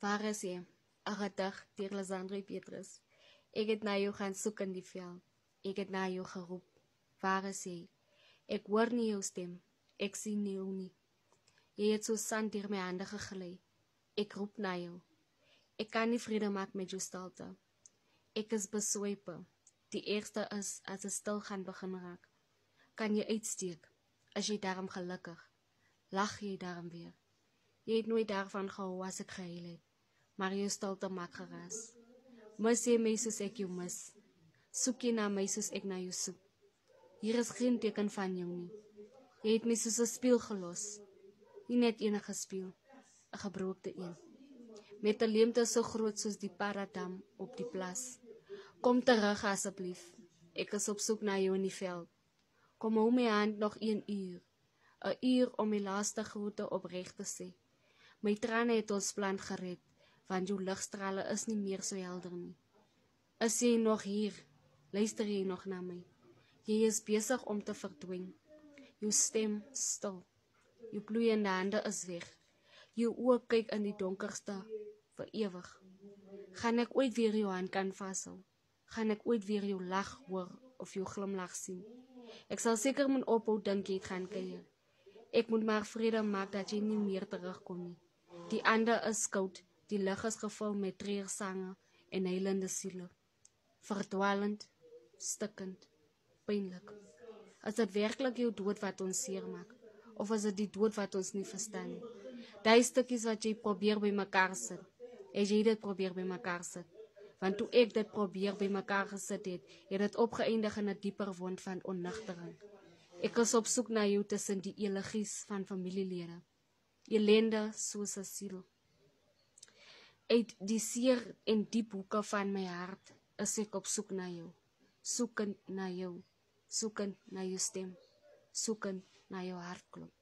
Waar is jy? 'n gedig deur Lisandro Petrus. Ek het na jou gaan soek in die veld. Ek het na jou geroep. Waar is jy? Ek hoor nie jou stem. Ek sien nie jou nie. Jy het so sand deur my hande geglei. Ek roep na jou. Ek kan nie vrede maak met jou stilte. Ek is beswype. Die eerste is as het stil gaan begin raak. Kan jy uitsteek? As jy daarom gelukkig? Lag jy daarom weer? Jy het nooit daarvan gehou as ek gehuil het. Maar jou stilte maak geraas. Mis jy my soos ek jou mis? Soek jy na my soos ek na jou soek? Hier is geen teken van jou nie. Jy het my soos 'n spieël gelos. Nie net enige spieël, 'n gebrookte een. Met 'n leemte so groot soos die paradam op die plas. Kom terug asseblief. Ek is op soek na jou in die veld. Kom hou my hand nog 1 uur. 'n uur om my laaste groete opreg te sê. My trane het ons plan gered, want jou ligstrale is nie meer so helder nie. Is jy nog hier? Luister jy nog na my? Jy is besig om te verdwyn. Jou stem stil. Jou bloeiende hande is weg. Jou oë kyk in die donkerste vir ewig. Gaan ek ooit weer jou hand kan vashou? Gaan ek ooit weer jou lag hoor of jou glimlag sien? Ek sal seker moet ophou dink jy het gaan kuier. Ek moet maar vrede maak dat jy nie meer terugkom nie. Die ander is koud, die lug is gevul met treursange en huilende siele. Verdwalend, stikkend, pynlik. Is dit werklik jou dood wat ons seermaak? Of is dit die dood wat ons nie verstaan nie? Die stukkies wat jy probeer by mekaar sit, het jy dit probeer by mekaar sit. Want toe ek dit probeer by mekaar gesit het, het dit opgeëindig in 'n dieper wond van onnigtering. Ek is op soek na jou tussen die elegies van familielede. Elende soos 'n siel. Uit die seer en diep hoeke van my hart is ek op soek na jou. Soekend na jou. Soekend na jou stem. Soekend na jou hartklop.